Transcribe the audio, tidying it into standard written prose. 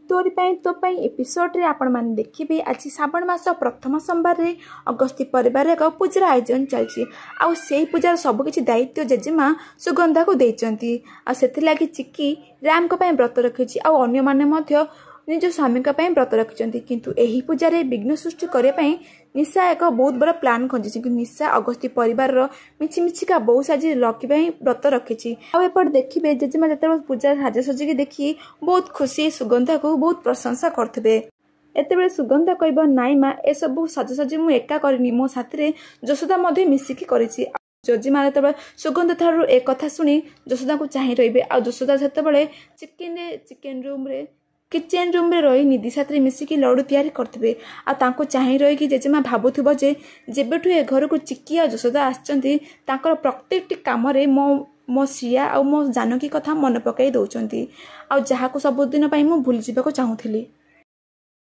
तोरी तो एपिसोड रे आपण माने देखिबे आज श्रावण मास प्रथम सोमवार रे अगस्ती परिवार एक पूजार आयोजन चलछि आ सेही पूजार सब किछि दायित्व जेजेमा सुगंधा को देइचंती आ सेति लागि चिक्की राम को पय व्रत रखिछि आ अन्य माने मध्य निज स्वामी का पय व्रत रखिचंती किंतु एही पूजार रे विघ्न सृष्टि करे पय निशा एक बहुत बड़ा प्लान खंजी कि निशा अगस्ती परिवार मिछि मिछिका बहु साजी लकी पय व्रत रखिछि आ एपट देखिबे जेजेमा जते पूजा साज सजी देखि बहुत खुशी सुगंधा को बहुत प्रशंसा करथिबे। एतेबेले सुगंधा कहबो नाई मा ए सब सजसजी मु एका करनी मो साथरे जसोदा मध्ये मिसिकी करिछि। जजिमा जते सुगंधा थारु ए कथा सुनी जसोदा को चाहि रहिबे आ जसोदा जते चिकन रूम रे किचन रूम रे रही निधि साथरे मिसिकी लडू तैयारी करथिबे आ तांको चाहि रही कि जेजेमा भाबुथिबो जे जेबेठु ए घर को चिक्की आ जसोदा आछंती तांकर प्रत्येकटी काम रे मो सिया आ मो जानकी कथा मन पकाई दउचंती आ जहा को सब दिन पई मु भूली जिबा को चाहुथिली।